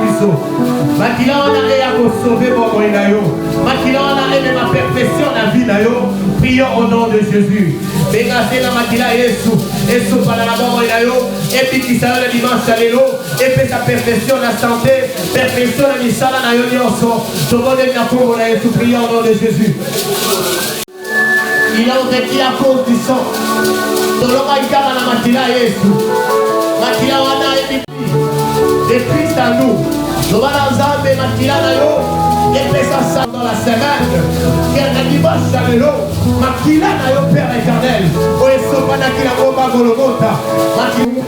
biso. Makila on a réa pour sauver mon moyen. Makila on a réa ma perfection la vie d'ayo. Prions au nom de Jésus. Bégassez la makila Yesu. Yesu para la mort moyen. Et puis qui s'arrête le dimanche à l'élo. Et puis sa perfection la santé. Perfection la misala na yo nyonso. Tout le monde est d'accord pour Yesu. Prions au nom de Jésus. Il a vécu à cause du sang. Tolonga ikama na makila Yesu. Makila wana epi de Christ à nous. Nous allons ensemble makila na yo. Et puis ça dans la semaine. Quel dimanche à l'élo. Makila na yo Père éternel. O Yesu pana kila bomba gologota. Makila.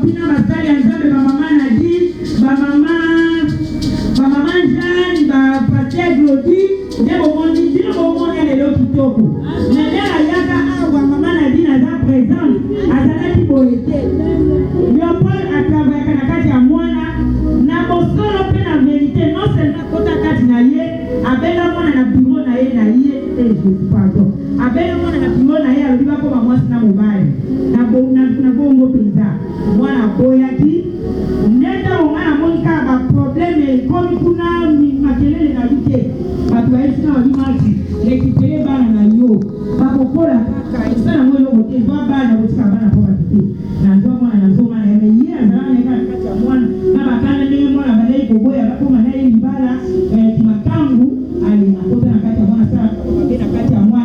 Pina Basali Anzabe, maman Nadine, maman Jeanne, Pasteur Glody, des moments les lots qui toko. Mais là, Yaka Awa, maman Nadine, à sa présence, à sa nati poété. Léopold a travaillé à Kati à Moana, n'a pas solo peine en vérité, non seulement Kota Kati Naye, avec la moine à la bureau Naye, pardon. Avec la moine à la bureau Naye, à l'Oliva comme à moi, c'est un mobile. N'a pas pizza. Moi, la boyaki, neta on a mon cas, problème, comme il a maquillé les navigués. Parce que ici, on a du mal, récupérer ban à yo. Pas pour la caca, il s'en a moins de côté, va ban à votre cabane pour la quitter. N'a pas moi, n'a pas moi, mais hier, dans les gars, quand il y a moi, n'a pas quand même moi, la balaye pour boire, la pomme, n'a eu bala, qui m'a cambu, allez, n'a pas dans la carte à moi, ça, la carte à moi,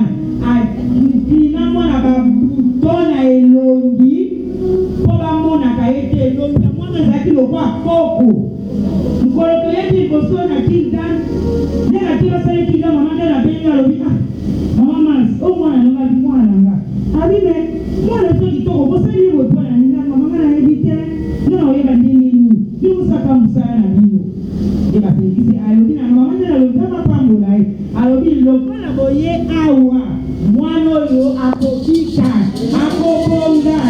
finalement, la boutonne à Elongi, pour la mona, qui a été Elongi, la mona, qui a été le roi Coco. Nous colloquons des bosons à Kingan. Nous avons dit que Kingan, maman, elle a béni à l'hôpital. Maman, au moins, elle a dit moi, ah oui, mais moi, le truc qui tombe, vous savez, votre point, maman, elle a évité. Non, il va dire, il vous a pas moussé à la vie. Et parce que c'est à l'hôpital, maman, elle a le temps à pas mourir. À l'hôpital, le point à boyer, awa. Moi, non, à Kopika, à Koponga.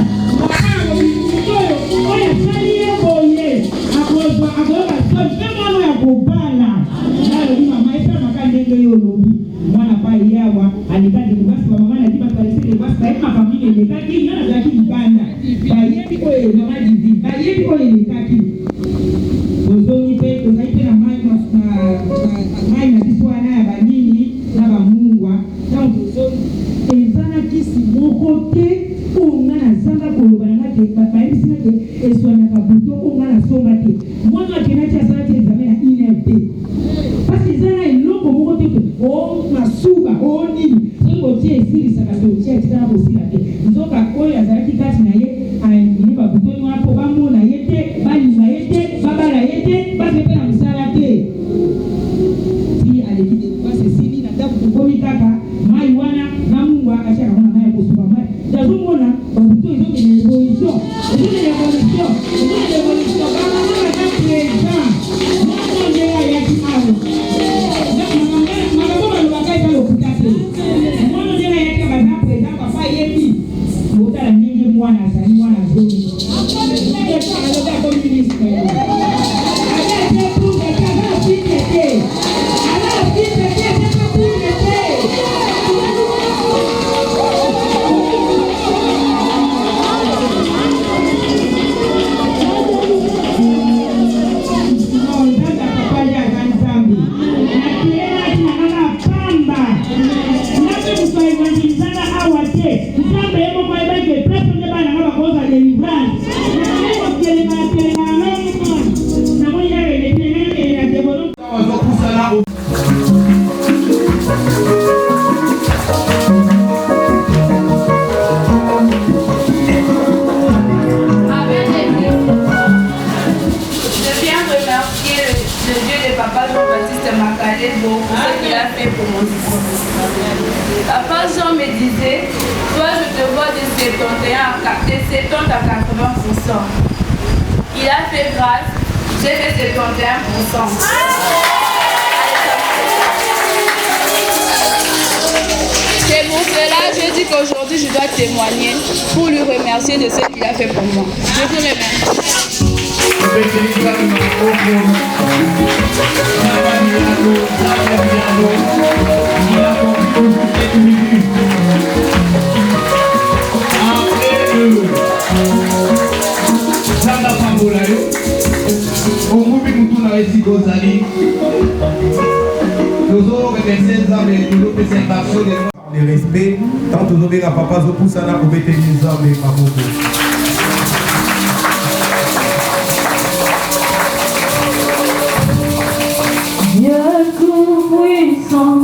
Papa Jean me disait, toi je te vois de 70 à 80%. Il a fait grâce, j'ai fait 71%. C'est pour cela que je dis qu'aujourd'hui je dois témoigner pour lui remercier de ce qu'il a fait pour moi. Je vous remercie. Le respect, tant que nous avons papa, nous poussons à la compétition mais pas beaucoup. Dieu tout-puissant,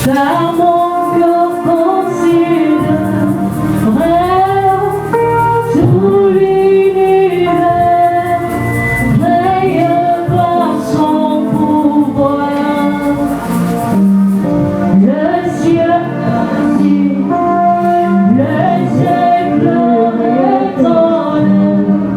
dans mon cœur considère tout l'univers, veille par son pouvoir. Le ciel ainsi, les ailes glorieux dans l'air.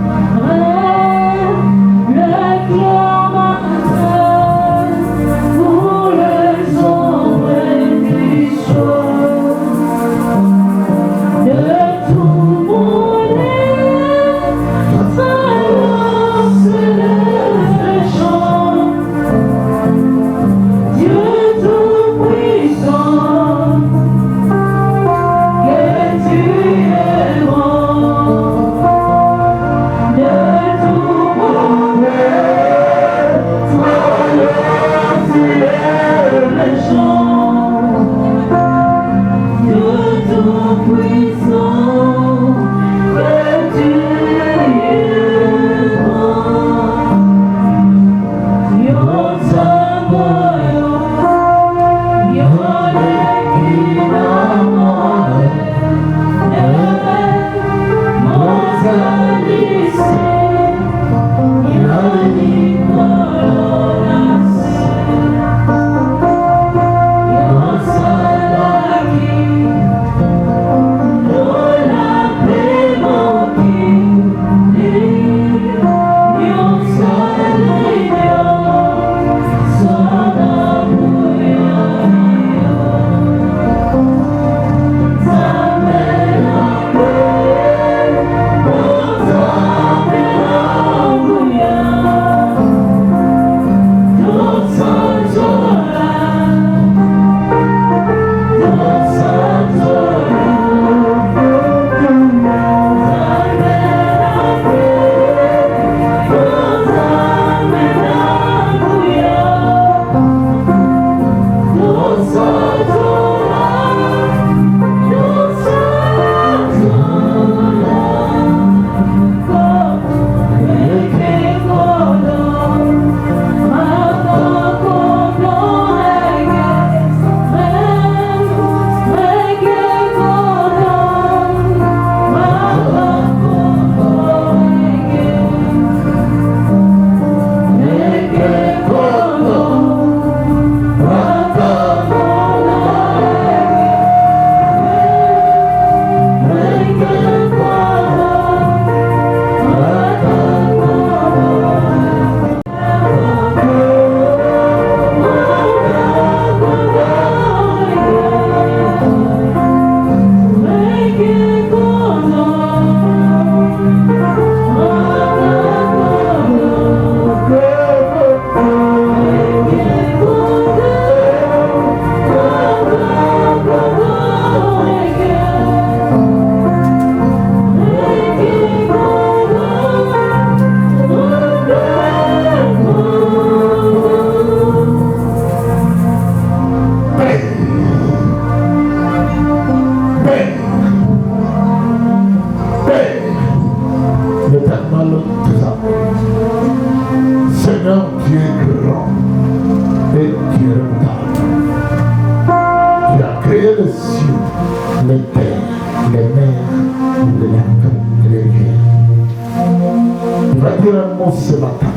va dire un mot ce matin.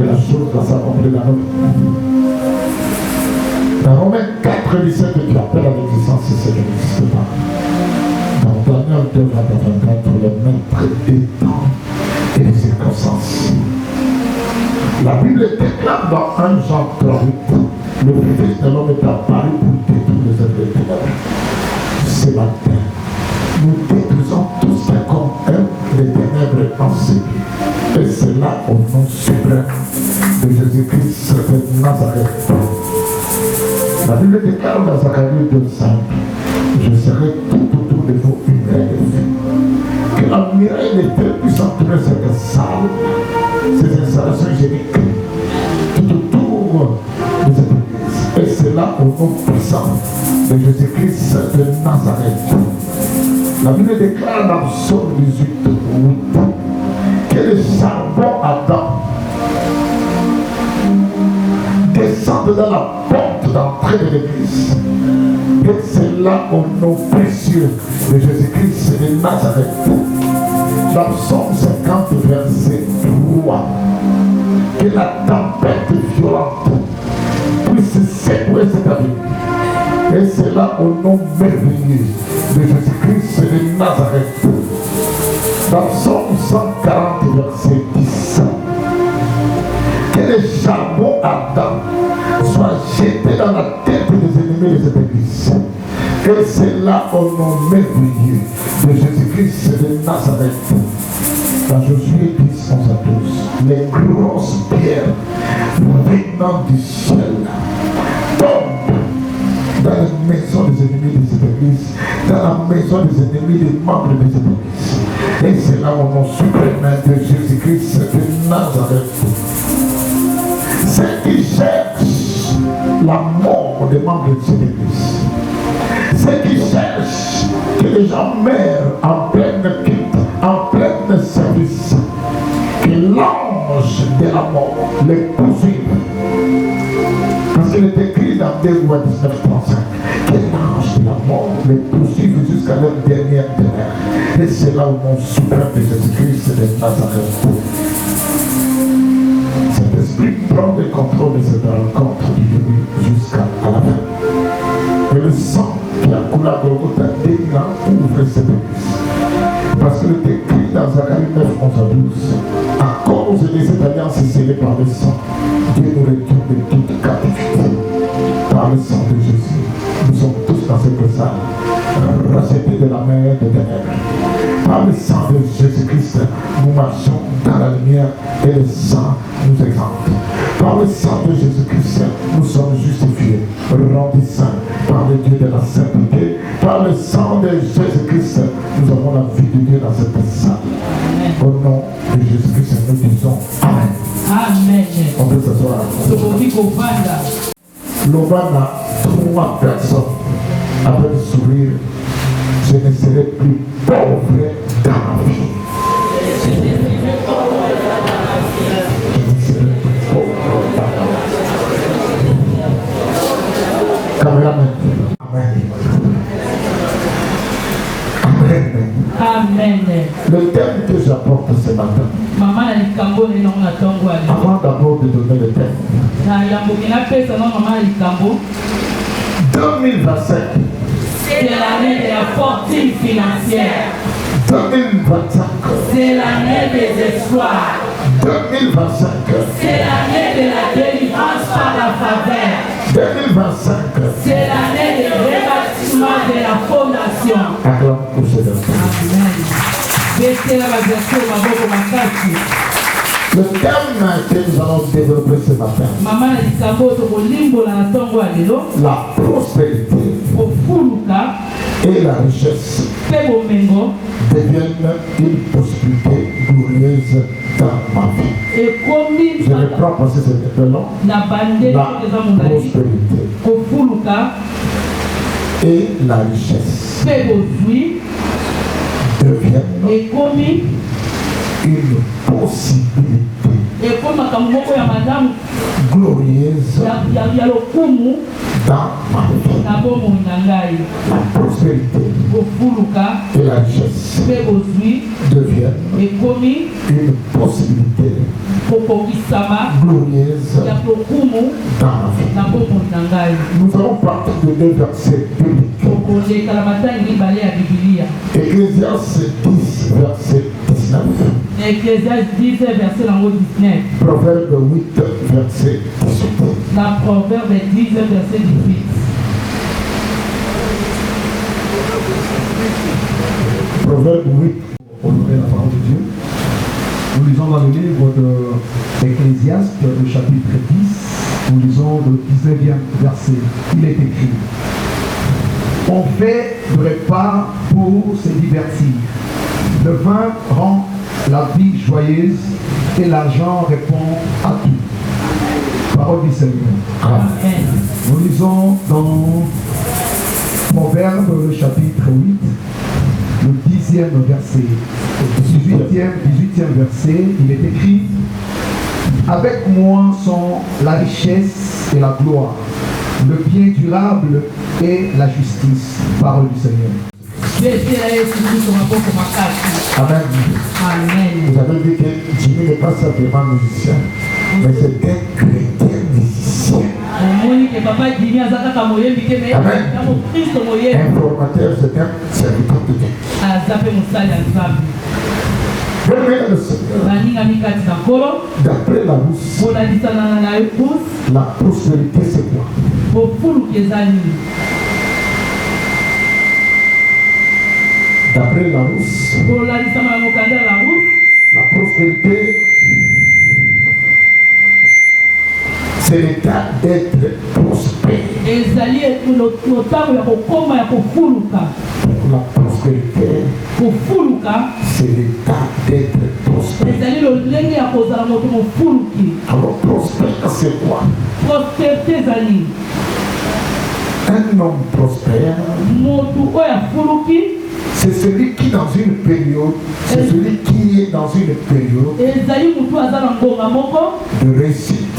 Et la chose va s'accomplir dans notre vie. Dans Romains 4, 17, tu appelles à l'existence ce qui n'existe pas. Dans Daniel 2, 24, le maître des temps et des circonstances. La Bible déclare dans 1 Jean 3:8, le Fils de l'homme est apparu pour détruire les œuvres des ténèbres. Ce matin, nous détruisons tout ce comme les ténèbres enseignées. Et c'est là au nom suprême de Jésus-Christ de Nazareth. La Bible déclare dans Zacharie 2:5, je serai tout autour de vous une muraille de feu. Que la muraille de feu puisse entourer cette salle, ces installations géniques, tout autour de cette église. Et c'est là au nom puissant de Jésus-Christ de Nazareth. La Bible déclare dans Psaume 18:8 que le charbon Adam descende dans la porte d'entrée de l'église. Et c'est là au nom précieux de Jésus-Christ de Nazareth. Dans Psaume 50, verset 3, que la tempête violente puisse secouer cette avenue. Et c'est là au nom merveilleux de Jésus-Christ de Nazareth. Dans Psaume 140, verset 10, que le charbon ardent soit jeté dans la tête des ennemis de cette église. Et c'est là au nom merveilleux de Jésus-Christ de Nazareth. Dans Josué 10, 11 à 12, les grosses pierres venant du ciel tombent dans la maison des ennemis de cette église, dans la maison des ennemis des membres de cette église. Et c'est là au nom suprême de Jésus-Christ de Nazareth. Ceux qui cherchent la mort des membres de cette église, ceux qui cherchent que les gens meurent en pleine quitte, en plein service, que l'ange de la mort les poursuive. Parce qu'il est écrit dans 2 Rois 19:35 que l'ange de la mort les poursuive jusqu'à leur dernière demeure. Et c'est là au nom suprême de Jésus-Christ de Nazareth. Cet esprit prend le contrôle de cette rencontre du début jusqu'à la fin. Et le sang qui a coulé à Golgotha dès là ouvre cette église. Parce que le écrit dans Zacharie 9, 11 à 12, à cause de cette alliance scellée par le sang, Dieu nous retourne de toute captivité. Par le sang de Jésus, nous sommes tous dans cette salle, rachetés de la mer des ténèbres. Par le sang de Jésus-Christ, nous marchons dans la lumière et le sang nous exempte. Par le sang de Jésus-Christ, nous sommes justifiés, rendus saints par le Dieu de la sainteté. Par le sang de Jésus-Christ, nous avons la vie de Dieu dans cette salle. Au nom de Jésus-Christ, nous disons Amen. Amen. On peut s'asseoir. L'Ovana, 3 personnes avec le sourire, je ne serai plus pauvre dans la vie. Je ne serai plus pauvre dans la vie. Caméraman. Amen. Amen. Amen. Le thème que j'apporte ce matin, Maman a dit Cambo n'est non à Tongo. avant d'abord de donner le thème, Na yambo kina pesa non maman a dit Cambo. 2025, C'est l'année de la fortune financière. 2025, C'est l'année des espoirs. 2025, C'est l'année de la délivrance par la faveur. 2025. C'est l'année de rebâtiment de la fondation. Acclame pour ce thème. Amen. Baissez la version maboko makasi. Le thème que nous allons développer ce matin, Maman a dit Cambo to bolimbo na tongo alelo. la prospérité Ofuluka et la richesse pe bomengo deviennent une possibilité glorieuse dans ma vie. et komi Je reprends parce que c'est très long. na bande La eza mongali. prospérité Ofuluka et la richesse pe bozwi deviennent et komi une possibilité glorieuse dans ma vie. La prospérité et la richesse deviennent une possibilité glorieuse dans ma vie. Nous allons partir de deux versets bibliques. Ecclésiaste 10, verset 19. Ecclésiaste 10, verset 19. Proverbe 8, verset 18. Dans Proverbe 10, verset 18. Proverbe 8. Honorer la parole de Dieu. Nous lisons dans le livre de Ecclésiaste, le chapitre 10. Nous lisons le 19e verset. Il est écrit: on fait de repas pour se divertir. Le vin rend la vie joyeuse et l'argent répond à tout. Parole du Seigneur. Amen. Nous lisons dans Proverbe, le chapitre 8, le 10e verset. Le 18e verset, il est écrit: avec moi sont la richesse et la gloire, le bien durable et la justice. Parole du Seigneur. Amen. Amen. Vous avez dit que Jimmy n'est pas simplement musicien, mais c'est un chrétien musicien. Amen. Informateur, c'est un serviteur de Dieu. Bien-aimé le Seigneur, d'après la rousse, la prospérité c'est quoi? D'après la rousse, la prospérité, c'est l'état d'être prospère. La prospérité, c'est l'état d'être prospère. Alors prospère, c'est quoi? Un homme prospère, c'est celui qui dans une période, c'est celui qui est dans une période de réussite,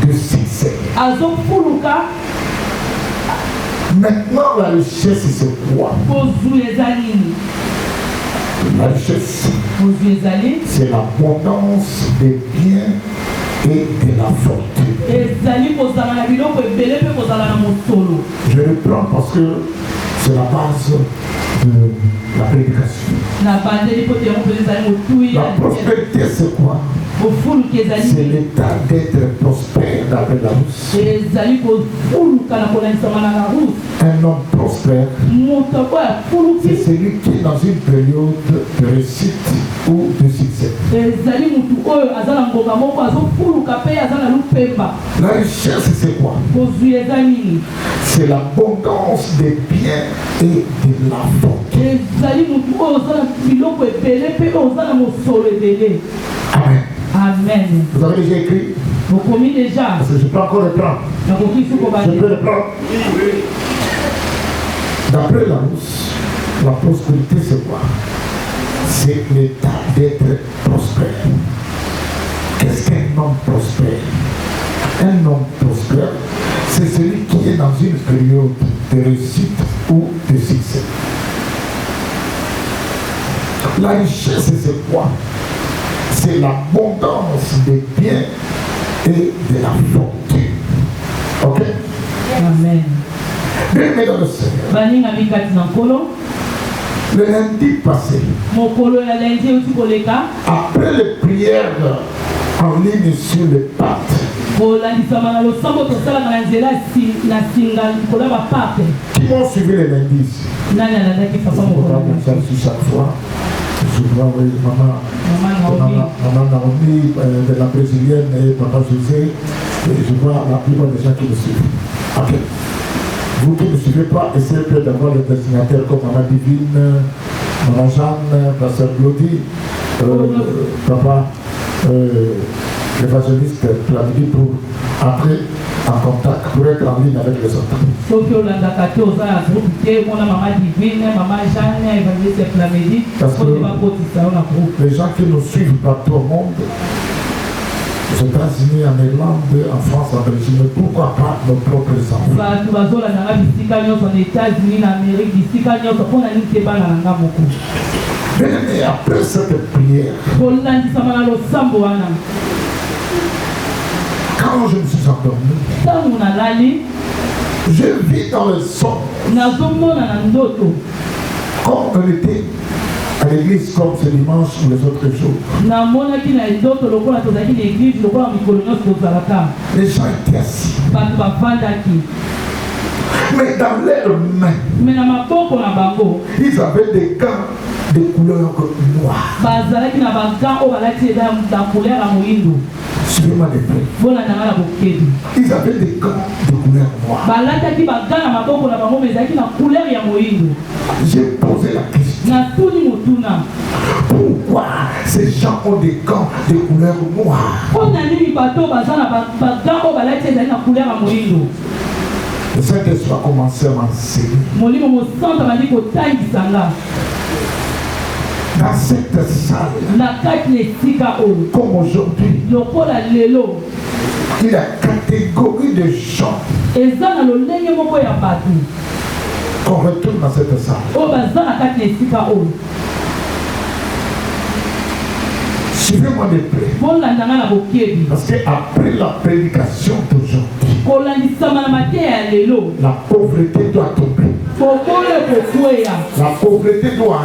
de succès. Maintenant la richesse c'est quoi? La richesse, c'est l'abondance des biens et de la fortune. Je reprends parce que c'est la base de la prédication. La prospérité c'est quoi? C'est l'état d'être prospère d'après la rousse. Un homme prospère, c'est celui qui est dans une période de réussite ou de succès. La richesse c'est quoi? C'est l'abondance des biens et de la fortune. Amen. Amen. Vous avez déjà écrit? Parce que je peux encore reprendre. Je peux reprendre. D'après la rousse, la prospérité c'est quoi? C'est l'état d'être prospère. Qu'est-ce qu'un homme prospère? Un homme prospère, c'est celui qui est dans une période de réussite ou de succès. La richesse c'est quoi? C'est l'abondance des biens et de la fortune. Ok? Amen. Bien-aimé dans le Seigneur, le lundi passé, après les prières en ligne sur les pattes, qui m'ont suivi les lundis ici, chaque fois. Je vois maman Naomi de la brésilienne et papa José, et je vois la plupart des gens qui me suivent. Ok. Vous qui ne me suivez pas, essayez peut-être d'avoir les destinataires comme maman Divine, maman Jeanne, pasteur Glody, papa l'évangéliste Clamidi pour entrer en contact, pour être en ligne avec les autres. Parce que les gens qui nous suivent partout au monde, aux États-Unis, en Irlande, en France, en Belgique, mais pourquoi pas nos propres enfants? Et après cette prière, quand je me suis endormi, je vis dans le son comme on était à l'église comme ce dimanche ou les autres jours. Les gens étaient assis. Mais dans leurs mains, ils avaient des gants de couleur noire. Suivez-moi de près. Ils avaient des gants de couleur noire. J'ai posé la question. Pourquoi ces gens ont des gants de couleur noire? Le Saint-Esprit a commencé à m'enseigner. Dans cette salle, comme aujourd'hui, il y a catégorie de gens qu'on retourne dans cette salle. Suivez-moi de près. Parce qu'après la prédication d'aujourd'hui, la pauvreté doit tomber. La pauvreté doit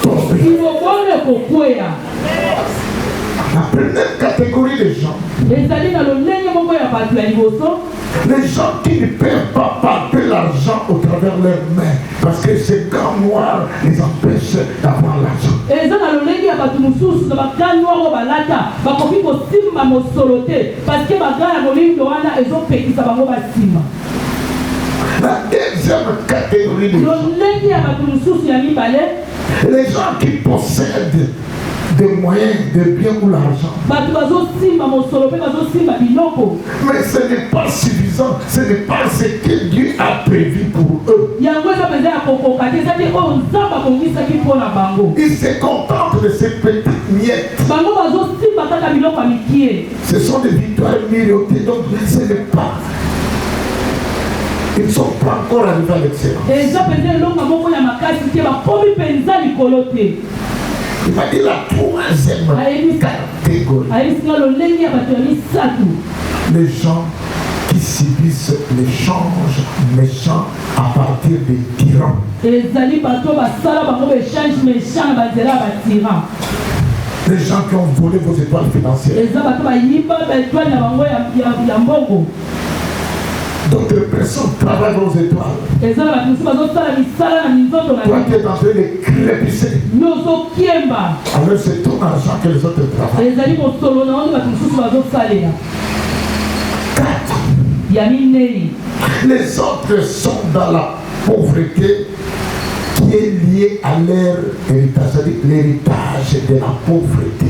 tomber. La première catégorie de gens, les gens qui ne peuvent pas palper l'argent au travers leurs mains parce que ces gants noirs les empêchent d'avoir l'argent. La deuxième catégorie de gens, les gens qui possèdent des moyens, des biens ou l'argent. Mais ce n'est pas suffisant, ce n'est pas ce que Dieu a prévu pour eux. Ils se contentent de ces petites miettes. Ce sont des victoires mériotées, donc ce n'est pas. Ils ne sont pas encore arrivés à l'excellence. Il m'a dit la troisième catégorie. Les gens qui subissent l'échange méchant à partir des tyrans. Les gens qui ont volé vos étoiles financières. D'autres personnes travaillent vos étoiles. Toi qui es en train de crépisser. Alors c'est ton argent que les autres travaillent. 4. Les autres sont dans la pauvreté qui est lié à leur héritage, c'est-à-dire l'héritage de la pauvreté.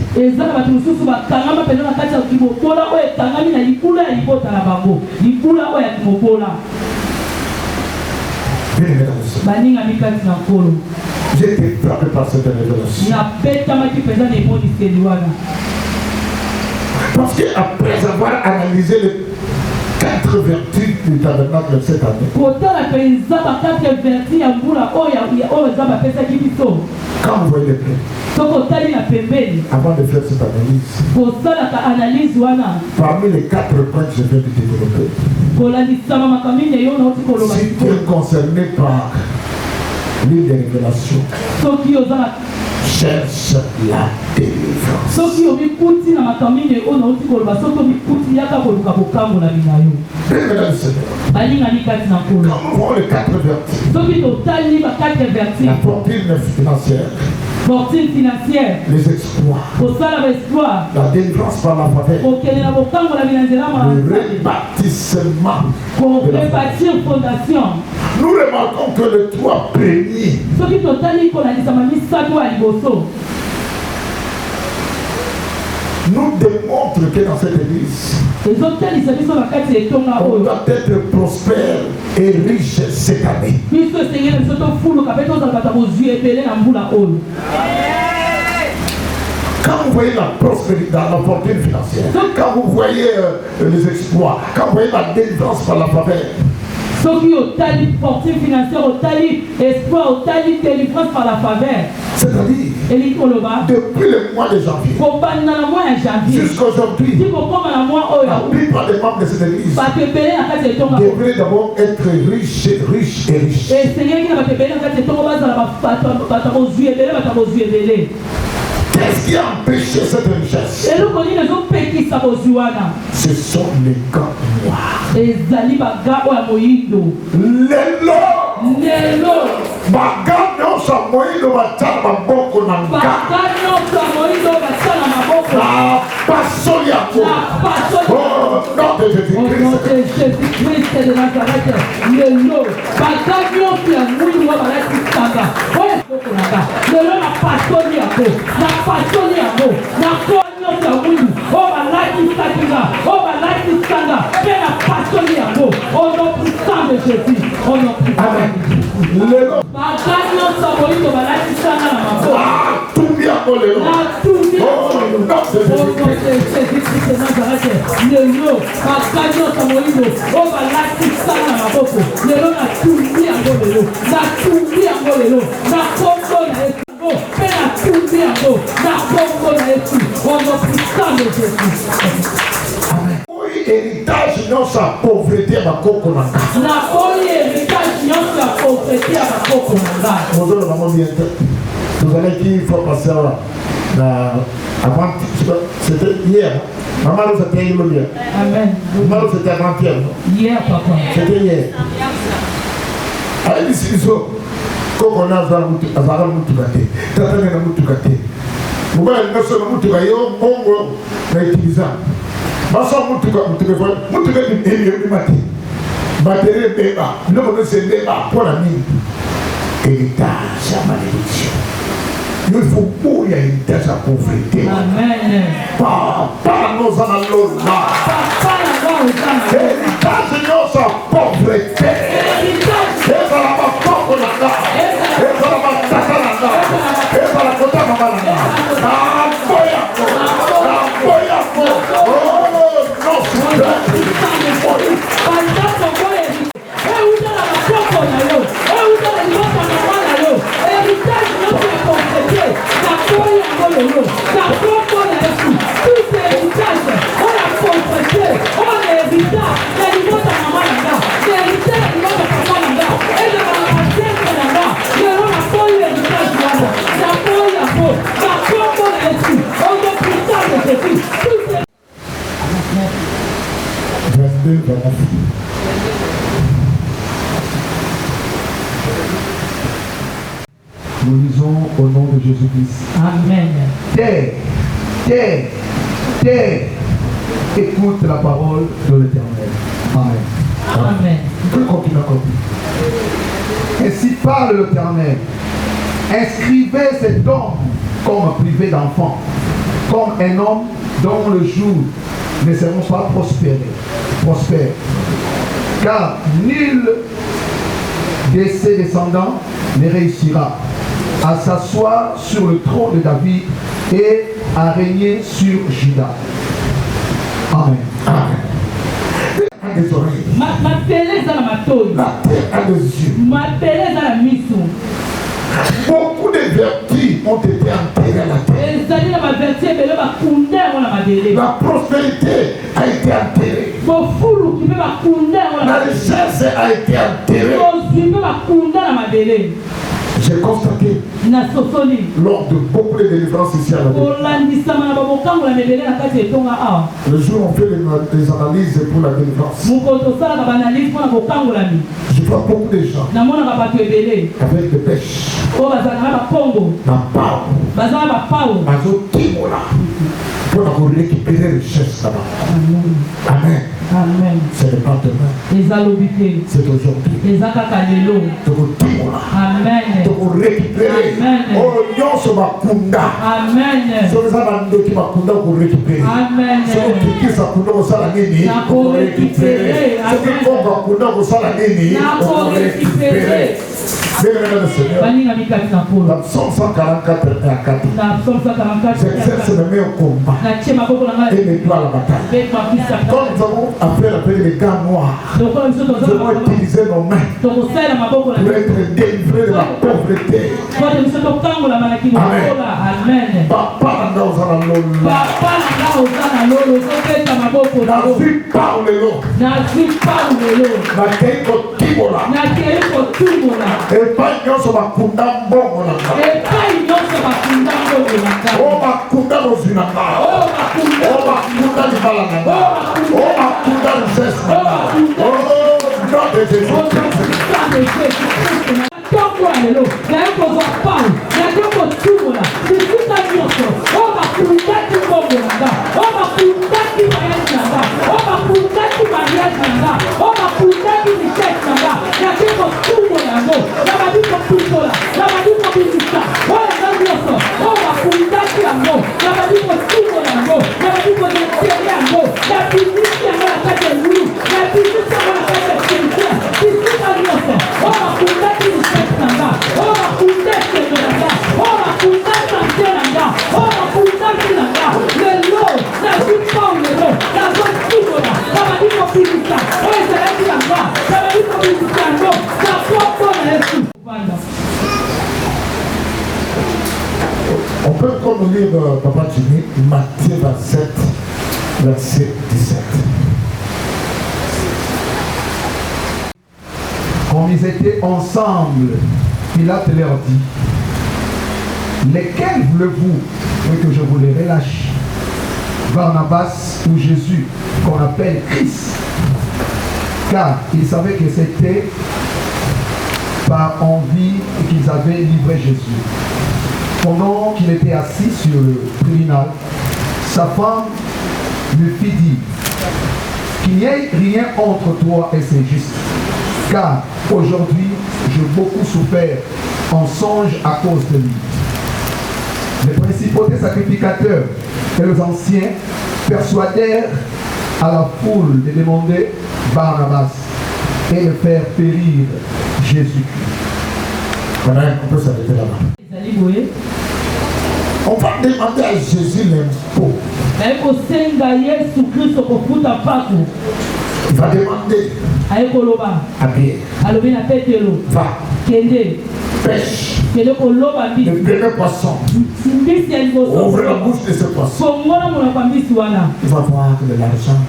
J'ai été frappé par cette révélation. Parce qu'après avoir analysé les 4 vertus du tabernacle cette année, quand vous voyez les plaies, avant de faire cette analyse, parmi les 4 points que je viens de développer, si tu es concerné par l'île des révélations, cherche la délivrance. Quand on voit les 4 vertus, la fortune financière, les exploits, la délivrance par la faveur, le rebâtissement de la fondation. Nous remarquons que le 3 premier nous démontre que dans cette église, on doit être prospère et riche cette année. Quand vous voyez la prospérité, la fortune financière, quand vous voyez les exploits, quand vous voyez la délivrance par la faveur, ceux qui ont tali fortune financière, ont tali espoir, ont tali délivrance par la faveur. c'est-à-dire, depuis le mois de janvier jusqu'aujourd'hui, la plupart des membres de cette église devraient d'abord être riches et riches. Qu'est-ce qui a empêché cette richesse? Ce sont les gants noirs. Héritage non sa pauvreté à ma coco na. Vous allez qu'il faut passer avant, c'était hier. Maman c'était hier. Amen. Maman c'était avant-hier. Hier papa. C'était hier. Allez ici comme on a dans mutukate. Tatane na mutukate. Mobile na so na mutukayo mongo na utiliza. Basa mutuka ni eli mati. Batterie beba. Non se beba pour la mine. Héritage à malédiction. Il faut pour y a héritage à pauvreté. Amen. Papa nos analona. Héritage nos à pauvreté. Héritage. Et ça la va pas pour la. Et ça la va tata la. Et ça la kota mama la. Nous lisons au nom de Jésus-Christ. Amen. Terre, écoute la parole de l'Éternel. Amen. Amen. Que continue à continuer. Ainsi parle l'Éternel. Inscrivez cet homme comme privé d'enfant, comme un homme dont le jour ne seront pas prospères. Car nul de ses descendants ne réussira à s'asseoir sur le trône de David et à régner sur Juda. Amen. Des oreilles. Ma télé dans ma toile. La terre a des yeux. Ma télé dans la mission. Beaucoup de vertus ont été enterrées à la terre. La prospérité a été enterrée. La richesse a été enterrée. J'ai constaté lors de beaucoup de délivrances ici à la ville. Le jour où on fait des analyses pour la délivrance, je vois beaucoup de gens avec des pêches, pour récupérer les richesses là-bas. Amen. Amen. C'est le pas demain. C'est aujourd'hui. Amen. De récupérer. Oh, non, c'est ma kunda. Amen. C'est ça ma kunda pour récupérer. Amen. C'est ça kunda pour ça la nini. Pour récupérer. C'est que kunda pour ça la nini. Pour récupérer. Bien-aimés le Seigneur, dans Psaume 144 et à 4, j'exerce mes mains au combat et mes doigts à la bataille. Quand nous avons appelé la paix des gants noirs, nous devons utiliser nos mains pour être délivrés de la pauvreté. Amen. Papa n'a On peut comme lire Papa Jimmy, Matthieu 27, verset 17. Quand ils étaient ensemble, Pilate leur dit: lesquels voulez-vous que je vous les relâche, Barnabas ou Jésus, qu'on appelle Christ? Car il savait que c'était par envie qu'ils avaient livré Jésus. Pendant qu'il était assis sur le tribunal, sa femme lui fit dire: qu'il n'y ait rien entre toi et c'est juste, car aujourd'hui j'ai beaucoup souffert en songe à cause de lui. Les principaux des sacrificateurs et les anciens persuadèrent à la foule de demander Barnabas et de faire périr Jésus. Voilà, on peut s'arrêter là-bas. On va demander à Jésus l'impôt. Il va demander à Pierre: va, pêche le premier poisson, ouvre la bouche de ce poisson. Il va voir que de l'argent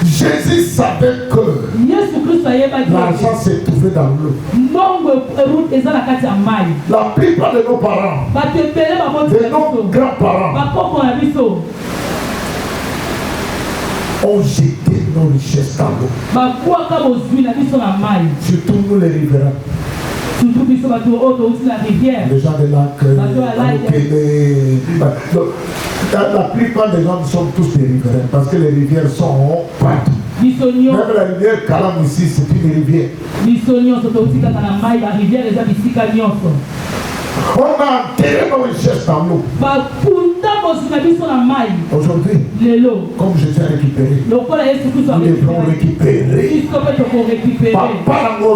Jésus savait que l'argent s'est trouvé dans l'eau. La plupart de nos parents, de nos grands-parents, ont jeté nos richesses dans l'eau. Surtout nous les riverains. Les gens de la plupart des gens sont tous des riverains parce que les rivières sont partout. Même la rivière Kalam ici, c'est une rivière. On a enterré nos richesses dans l'eau. Aujourd'hui, comme Jésus a récupéré, nous devons récupérer. Papa n'a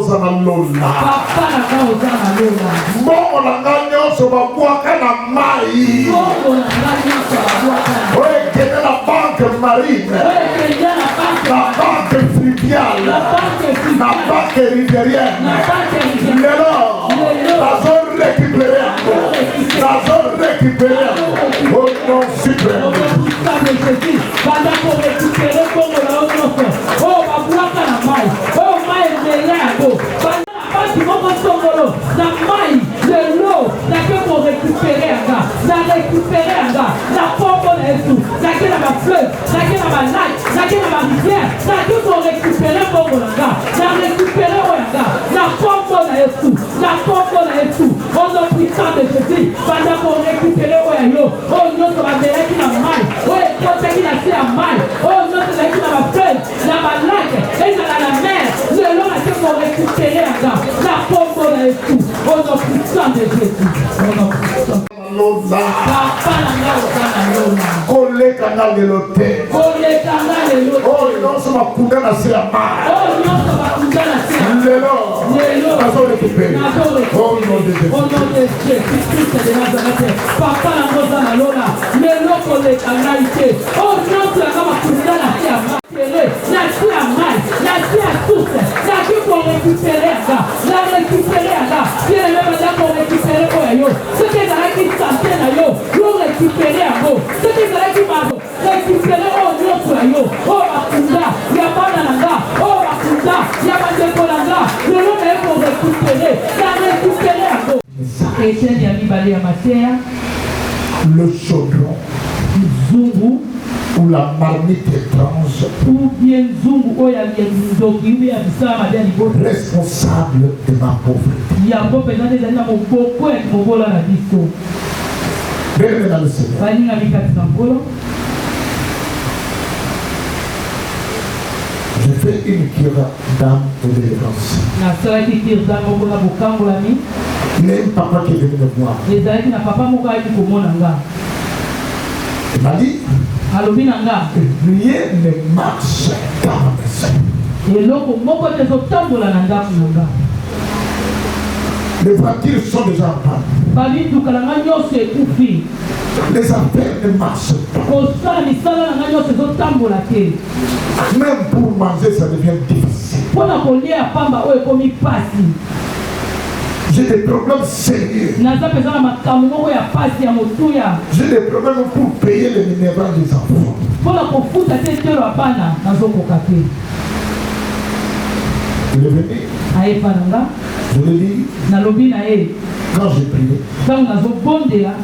la banque marine, la banque fluviale, la banque rivérienne, la zone récupérée, la zone récupérée au nom suprême. Kolekanga lelote. kolekanga lelo Oh, non, ça m'a coupé dans la main. oyo nyonso bakundana se Lelo. lelo Nazo récupérer. Oh, non, de Jésus. au nom de Jésus-Christ de Nazareth, papa na ngoza na lona, lelo koleka ngai te. Oyo nyonso yanga bakundana se ya matele, nasi ya mai, nasi ya source, nasi pour récupérer yanga, na récupérer yanga, bien même là pour récupérer oyo yo. Ce qui est dans qui santé na yo, yo récupérer yango. Ce qui est dans qui mazo, récupérer oyo nyonso ya yo. Oh bakunda, ya bana nanga, oh bakunda, ya bandeko nanga, lelo na ye pour récupérer, na récupérer yango. Etienne ya mibale ya mateya, Le chaudron zungu ou la marmite étrange ou bien zungu oyo ya ndoki ube ya bisala mabe ya liboso responsable de ma pauvreté. yango mpenza nde ezali na moboko ya mobola na biso Bien-aimé dans le Seigneur, balingami kati na nkolo. j'ai fait une cure d'âme et de délivrance. nasalaki kirda moko na bokangolami. Il y a un papa qui est venu me voir. ezalaki na papa moko ayaki komona nga Il m'a dit, alobi na nga rien ne marche dans ma maison. eloko moko te ezotambola na ndako na nga. Les voitures sont déjà en panne. babituka na nga nyonso ekufi. Les affaires ne marchent pas. kosala misala na nga nyonso ezotambola te. Même pour manger, ça devient difficile. mpo na kolia pamba oyo ekomi pasi. J'ai des problèmes sérieux. naza mpenza na makambo moko ya pasi ya motuya. J'ai des problèmes pour payer les minéraux des enfants. mpo na kofuta te etelo ya bana nazokoka te. Il est venu, ayepa na nga je lui ai dit, nalobi na ye quand j'ai prié, ntango nazobondela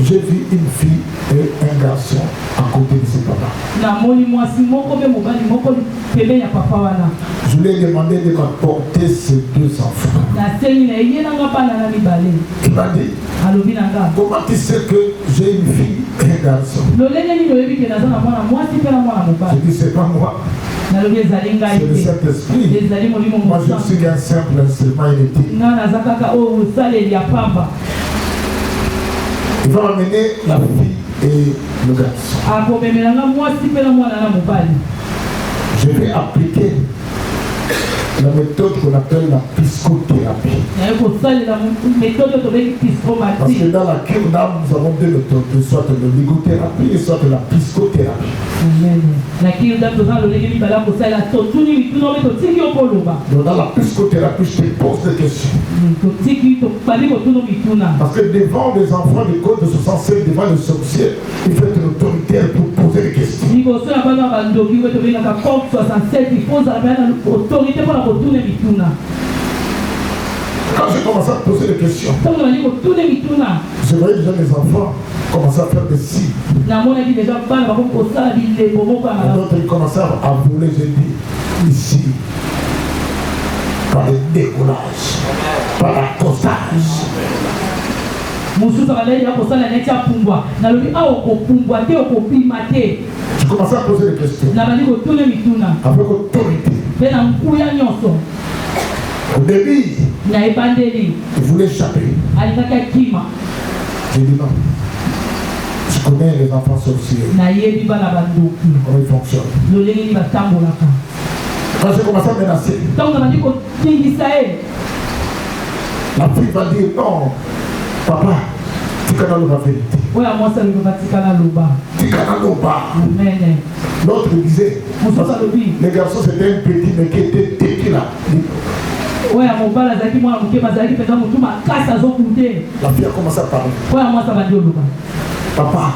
j'ai vu une fille et un garçon à côté de ses papas. namoni mwasi moko mpe mobali moko pembeni ya papa wana. Je lui ai demandé de m'apporter ces deux enfants. nasengi na ye nanga bana na mibale. Il m'a dit, alobi na nga comment tu sais que j'ai une fille et un garçon? lolenge nini oyebi ke naza na mwana mwasi mpe na mwana Je mobali. dis, c'est pas moi, nalobi ezali ngai c'est le te Saint-Esprit. ezali molimo Moi, je mosantu. suis un simple instrument inutile. nga naza kaka oyo osaleli ya pamba. Il va amener la fille et le garçon. akomemelanga mwasi mpe na mwana na mobali. Je vais appliquer la méthode qu'on appelle la psychothérapie. naye kosalela méthode oyo tobengi Parce que psychomatie. dans la cure d'âme, nous avons deux méthodes, soit la ligothérapie et soit la psychothérapie. amen. na kirda toza lolenge mibale ya kosalela totuni mituna mpe totiki yo koloba. Donc dans la psychothérapie, je te pose des questions. totiki tobali kotuna mituna. Parce que devant les enfants de code de 65, devant les sorciers, il faut être autoritaire pour poser des questions. liboso ya bana bandoki oyo tobengaka code 67 il faut ozala mpe na autorité mpona kotuna mituna. Quand j'ai commencé à poser des questions, ntango nabandi kotuna mituna je voyais déjà les enfants commencer à faire des signes. namonaki deja bana bakomi kosala bilembo moko ya Et malamu. d'autres, ils commençaient à voler, j'ai dit, ici, par le décollage, par l'accostage. mosusu akandaki ya kosala neti apumbwa nalobi awa okopumbwa te okopima te. Je commençais à poser des questions nabandi kotuna mituna avec autorité. mpe na nkuya nyonso. Au début, na ebandeli il voulait échapper. alingaki akima. J'ai dit non. Je connais les enfants sorciers, nayebi bana bandoki comment ils fonctionnent. lolenge nini batambolaka. Quand j'ai commencé à menacer, ntango nabandi kotingisa ye la fille va dire non, papa, tu connais la vérité. oyo amwasi alobi batikala loba. Tu connais le bas. amen. L'autre disait, mosusu alobi les garçons c'était un petit mais qui était têtu là. oyo ya mobali azalaki mwana moke bazalaki mpenza motu makasi azokude. La fille a commencé à parler. oyo ya mwasi abandi oloba Papa,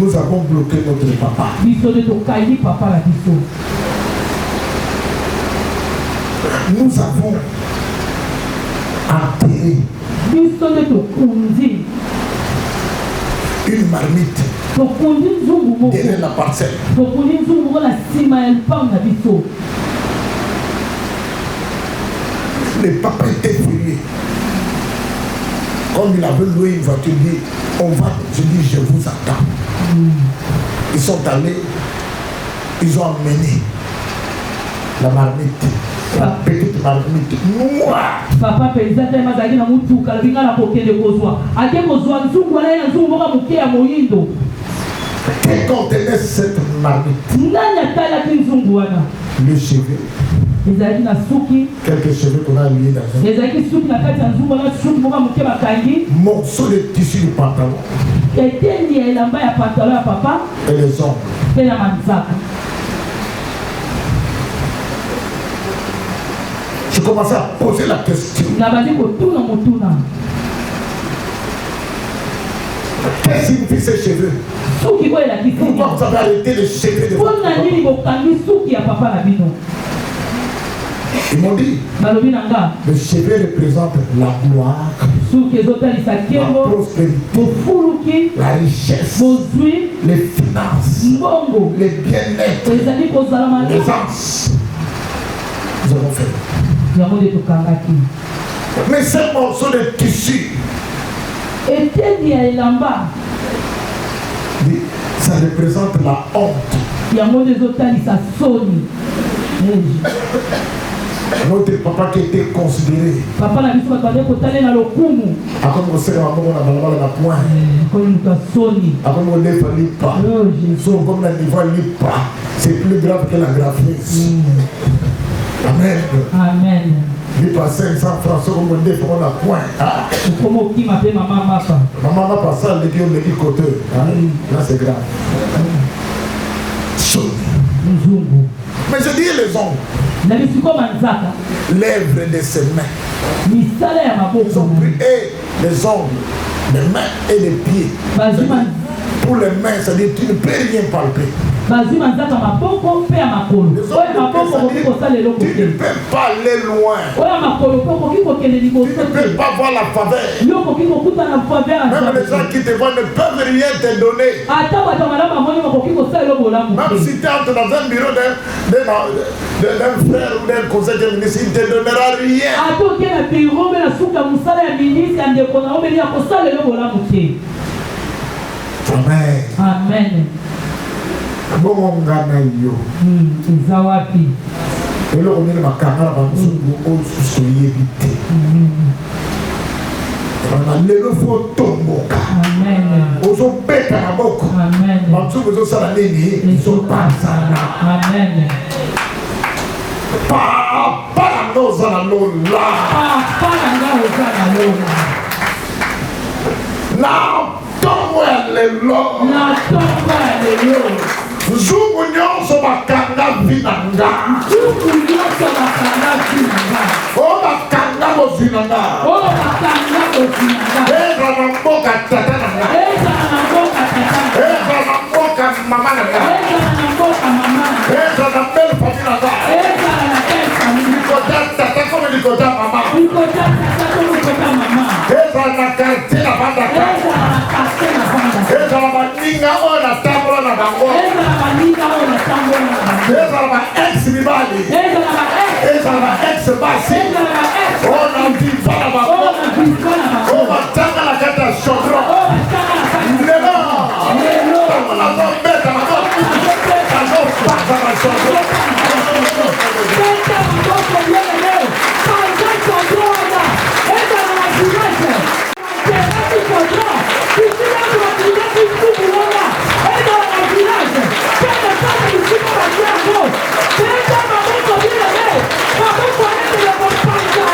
nous avons bloqué notre papa. biso nde tokangi papa na biso. Nous avons enterré biso nde tokundi une marmite tokundi nzungu moko derrière la parcelle. tokundi nzungu moko na nsima ya lupango na biso. Le papa était furieux. Comme il avait loué une voiture, il dit, on va, je dis, je vous attends. Ils sont allés, ils ont emmené la marmite La petite marmite noire. Papa paysan te mazaki na mutuka binga na kokende kozwa. Ake kozwa nzungu na ya nzungu moka muke ya moyindo. Qui contenait cette marmite? Nani atala ki nzungu wana? Le cheveu. Ezalaki na suki. Quelques cheveux qu'on a liés dans un. Ezalaki suki na kati ya nzungu na suki moka muke bakangi. Morceau de tissu du pantalon. Eteni ya elamba ya pantalon ya papa. Et les ongles. Pe na manzaka. Je commençais à poser la question. Qu'est-ce qui signifie ces cheveux? Pourquoi vous avez arrêté les cheveux de votre papa? Ils m'ont dit, les cheveux représentent la gloire, la prospérité, la richesse, les finances, les bien-être, l'aisance. Nous avons fait. Mais ce morceau de tissu, ça représente la honte. Notre papa qui était considéré. Papa n'a vu pas de côté dans le coup. À comme on sait, on a mal à la pointe. À comme on ne fallait pas. Sauf comme la niveau n'est pas. C'est plus grave que la graphie. Amen. Amen. Il passe 500 francs sur le défaut on a point. Comment qui m'appelle maman papa? Maman papa ça le dit côté. Là c'est grave. Mais je dis les ongles. Lèvres de ses mains. Ils ont pris les ongles, les mains et les pieds. Pour les mains, ça dit tu ne peux rien palper. Tu ne peux pas aller loin. Tu ne peux pas voir la faveur. Même les gens qui te voient ne peuvent rien te donner. Même si tu entres dans un bureau d'un frère ou d'un conseil de ministre, il ne te donnera rien. Amen. Amen. Ngana yo. Zawapi. Elo on est ma caméra dans le sous yébité. On a le photo moka. Amen. Ozo beta na boko. Amen. Matsu ozo sala nini? Ils pas sana. Amen. Pa na noza na lola. Pa na noza na lola. Now tombe lelo. Na tombe lelo. Zungu nyonso bakanga vinanga. Zungu nyonso bakanga vinanga. O bakanga mozinanga. O bakanga mozinanga. Eza na mboka tata nanga. Eza na mboka tata. Eza na mboka mama nanga. Eza na mboka mama. Eza na belle famille nanga. Eza na belle famille. Nikota tata comme nikota mama. Nikota tata comme nikota mama. Eza na quartier na bandaka. Eza na quartier na bandaka. Eza na baninga o na tambola na bango. Eza na baninga o na tambola na bango. Eza na ba ex rivali. Eza na ba ex. Eza na ba ex basi. Eza na ba ex. O na viva na bango. O na viva na bango. O matanga na kata chodro. O matanga na kata. Lelo. Lelo. Tamo na zombe na bango. Na zo pasa na chodro. Senta na bango lelo. Pasa chodro na. Eza na ba village. Eza na chodro. Kisina kwa village kubwa. Eza na village. Kama kama kisina kwa village. Senta na bango lelo. Bango kwa nini la compagnia?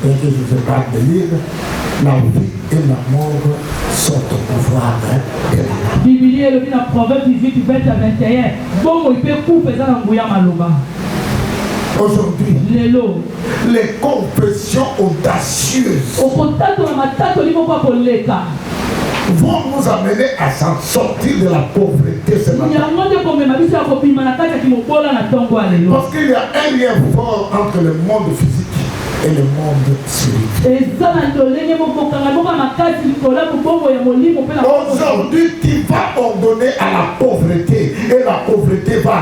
et que je ne sais pas de lire, la vie et la mort sont au pouvoir de la main. Bible est le Proverbe 18, 20 à 21. Bon, il peut couper ça dans le maloba. Aujourd'hui, les confessions audacieuses vont nous amener à s'en sortir de la pauvreté ce matin. Parce qu'il y a un lien fort entre le monde physique et le monde spirituel. Aujourd'hui, tu vas ordonner à la pauvreté et la pauvreté va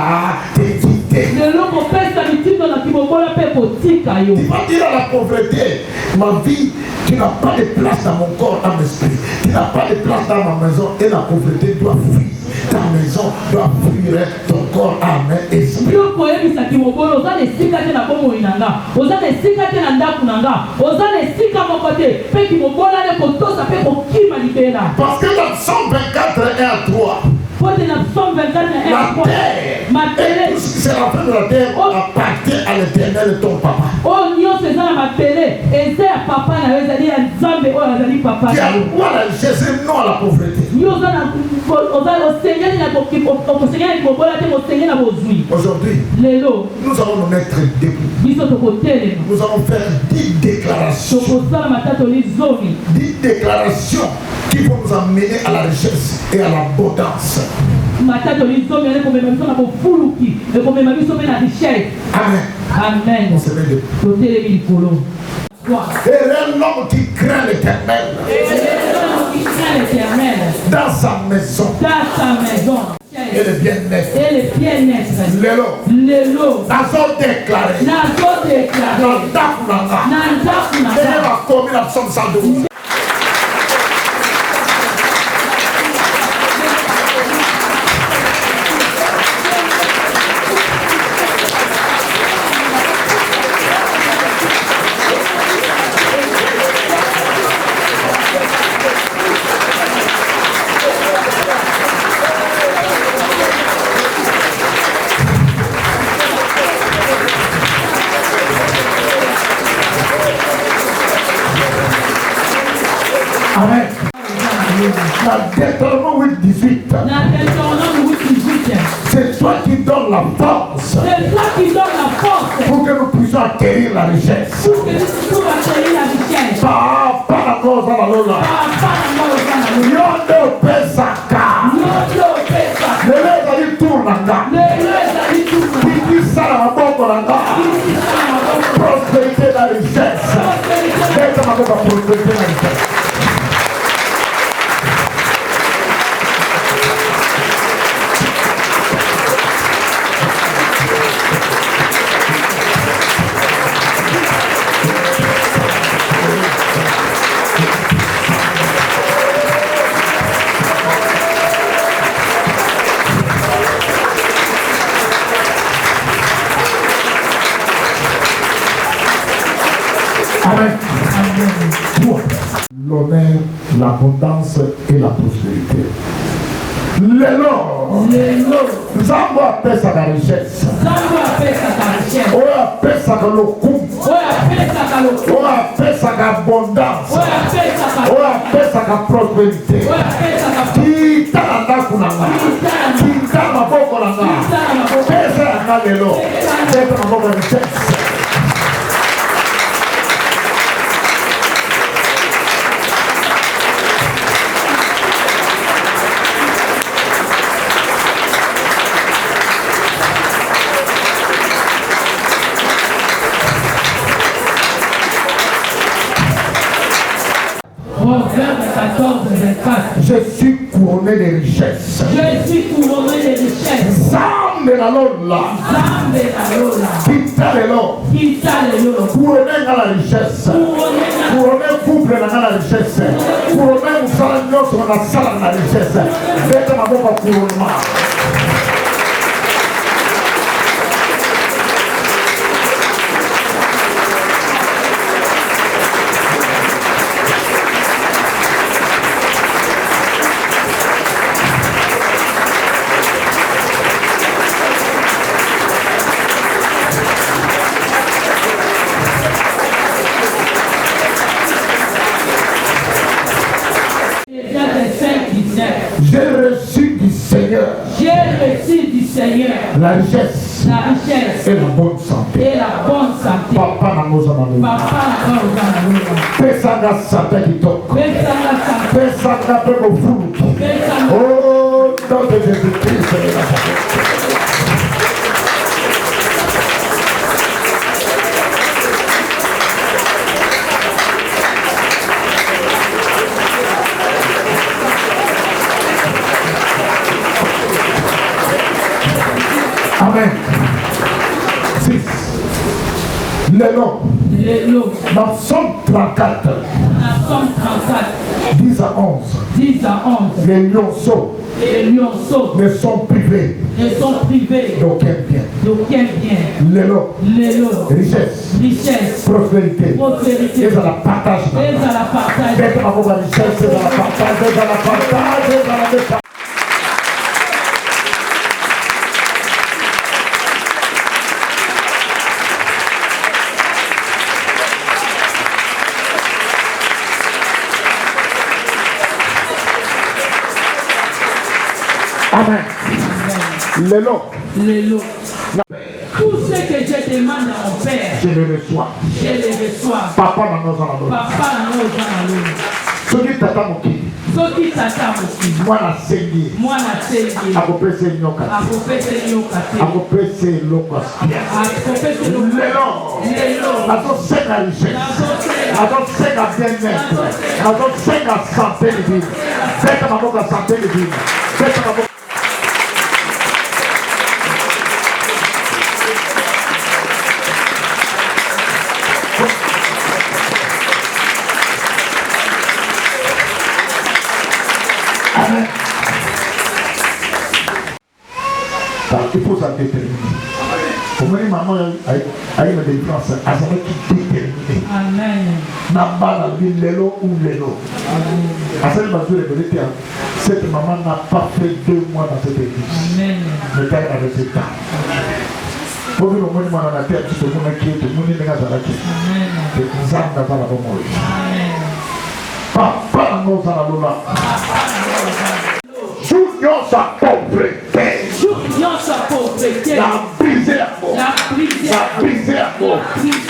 t'éviter. Tu vas dire à la pauvreté, ma vie, tu n'as pas de place dans mon corps, dans mon esprit. Tu n'as pas de place dans ma maison et la pauvreté doit fuir. Ta maison doit fuir ton corps, âme et esprit. Parce que dans Psaume 24 et à 3, la terre, c'est la fin de la terre, appartient à l'Éternel ton papa. Qui a quoi la richesse, non à la pauvreté. Aujourd'hui, nous allons nous mettre debout. Nous allons faire 10 déclarations. 10 déclarations qui vont nous amener à la richesse et à l'abondance. Amen. Amen. On se met debout. Et l'homme qui craint l'Éternel dans sa maison. Et le bien-être. L'élo. Nazo déclaré. Et la commune à son saldo. Amen. Dans Deutéronome 8:18, c'est toi qui donnes la force pour que nous puissions acquérir la richesse. Par la cause de la Lola. Yondo Pesaka. Le Lezali Tournanga. Qui sera la bombe. Prospérité de la richesse. Qu'est-ce que ma prospérité de la richesse? L'honneur, l'abondance et la prospérité. L'élo. Zambo appelle ça la richesse. On appelle ça le coup. On appelle ça l'abondance. On appelle ça la prospérité. Qui t'a la kunanga. Qui t'a ma boko langa. Qu'est-ce que c'est l'élo? C'est ma boko richesse. Je suis couronné de richesses. Zambe la lola. Quitta le lot. Couronné dans la richesse. Couronné couple dans la richesse. Couronné moussala nyoso na sala na richesse. Bête ma boka couronnement. Seigneur. J'ai reçu du Seigneur La richesse. la richesse Et la bonne santé. et la bonne santé. Papa na nous en Papa n'a pas Pesanga santé qui toque. santé. Pesanga peu au fou. Oh, nom de Jésus-Christ, c'est la santé. Amen. 6. Les lots. Dans Somme 34. 10 à 11. 10 à 11. Les lionceaux. Les lionceaux ne sont privés. D'aucun bien. Les lots. Richesse. Prospérité. Et à la partage. D'être à vos richesses, et à la partage, et à la partage, et à la partage. Amen. Les lots. Tout ce que je demande à mon Père, je le reçois. Papa n'a pas besoin. Ce qui t'attend, moi la sengi. Akopese nyoka. Akopese lokospia. Lelo. Azosenga richesse. Azosenga bien-être. Azosenga santé divine. Beta maboka santé divine. Beta maboka. Il faut s'en déterminer. Comment les mamans a eu la délivrance, elles avaient tout déterminé. N'a la vie, l'élo ou l'élo. Cette maman n'a pas fait 2 mois dans cette église. Mais elle a résultat. Pour que le monde dans la terre, tout le monde qui est, tout le monde est dans la terre. Et nous avons dans la bombe. Papa, nous allons là. Souvenons sa pauvreté. La briser à mort. La briser à mort.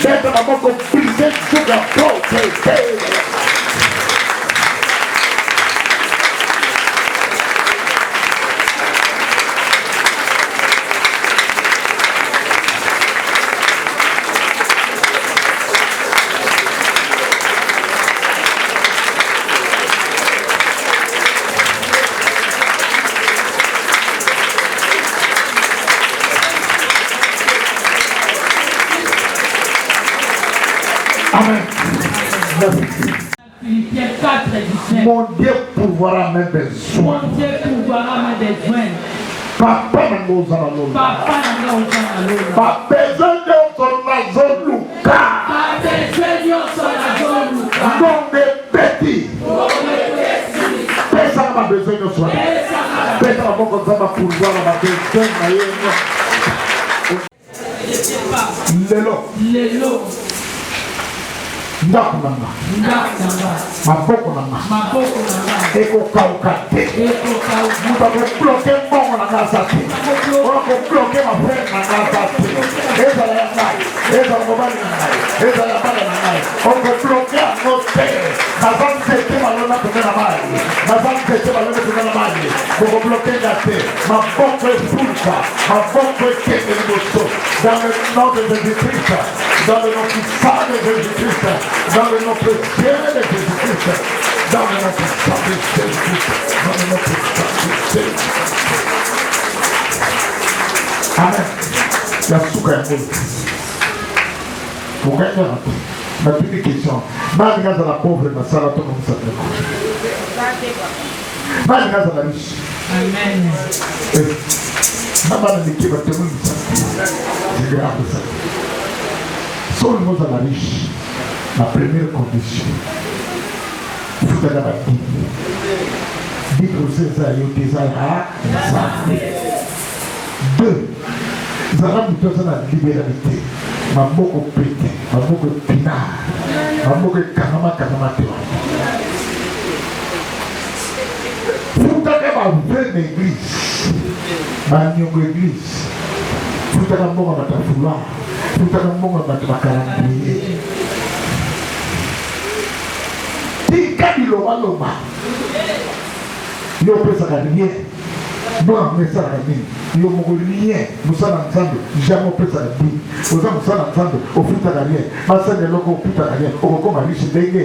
D'être maman comme briser sur la pauvreté. Amen. Mon Dieu pourvoira mes besoins. Papa n'a pas besoin de pas besoin de son zone non de petit. Personne n'a besoin de soi. Personne n'a pas besoin de pourvoir les lots. Ndako nanga maboko nanga ekokauka te mutu akobloke mbongo nanga aza te akobloke mafrere nanga aza te ezala ya ngai ezala mobali na ngai ezala ya bana na ngai okobloke yango te naza nzete balona pembe na mai naza nzete balona pembe na mai okobloke nga te maboko efulka maboko ekende liboso dans le nom de Jésus-Christ dans le nom puissant de Jésus-Christ dans le nom précieux de Jésus-Christ, dans le nom puissant de Jésus-Christ, dans le nom puissant de Jésus-Christ. Amen. La souka ya moto. Pour gagner ma petite question. Mal grâce à la pauvre, ma salle à ton nom s'appelle. Mal grâce à la riche. Amen. Maman ne va te dire ça. C'est grave ça. Son nom à la riche. La première condition, il faut avoir dit que César et César a 2. Nous avons besoin de la libéralité. Ma beaucoup pété, ma beaucoup pinard, ma beaucoup kanama. Vous avez ma vraie église. Ma nyongo église. Tout à l'heure, on va te vouloir. Tout à l'heure, on va te calendrier. Tika di loma loma. Yo pesa rien. Bon, mais ça rien. Yo mo rien. Musana nzando, jamais pesa rien. Oza musana nzando, ofuta rien. Masa de loko ofuta rien. Okoko malishi denge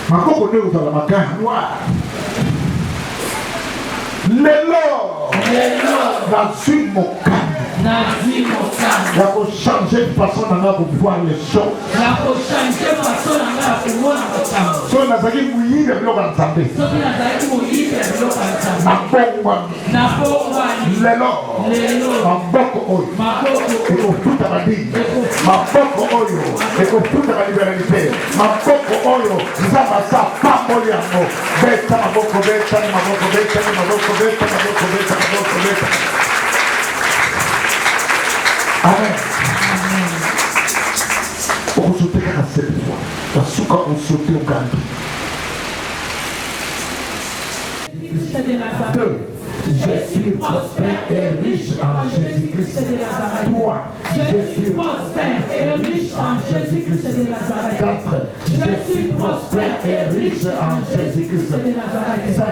Makoko ne uzala makana noir. Lelo. Dans une mokane. Il faut changer de façon pour voir les choses. Il faut changer de façon pour voir les choses. Si on a dit que vous avez entendu. Amen. On saute à cette fois. Parce que on saute au Gambie. Je suis prospère et riche en Jésus-Christ. Toi, je suis prospère et riche en Jésus-Christ de Nazareth. 4. Je suis prospère et riche en Jésus-Christ de Nazareth. 5.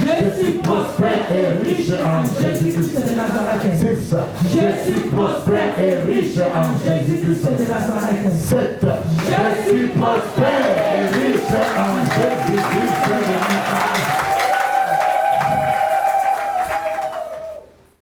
Je suis prospère et riche en Jésus-Christ de Nazareth. 6. Je suis prospère et riche en Jésus-Christ de Nazareth. 7. Je suis prospère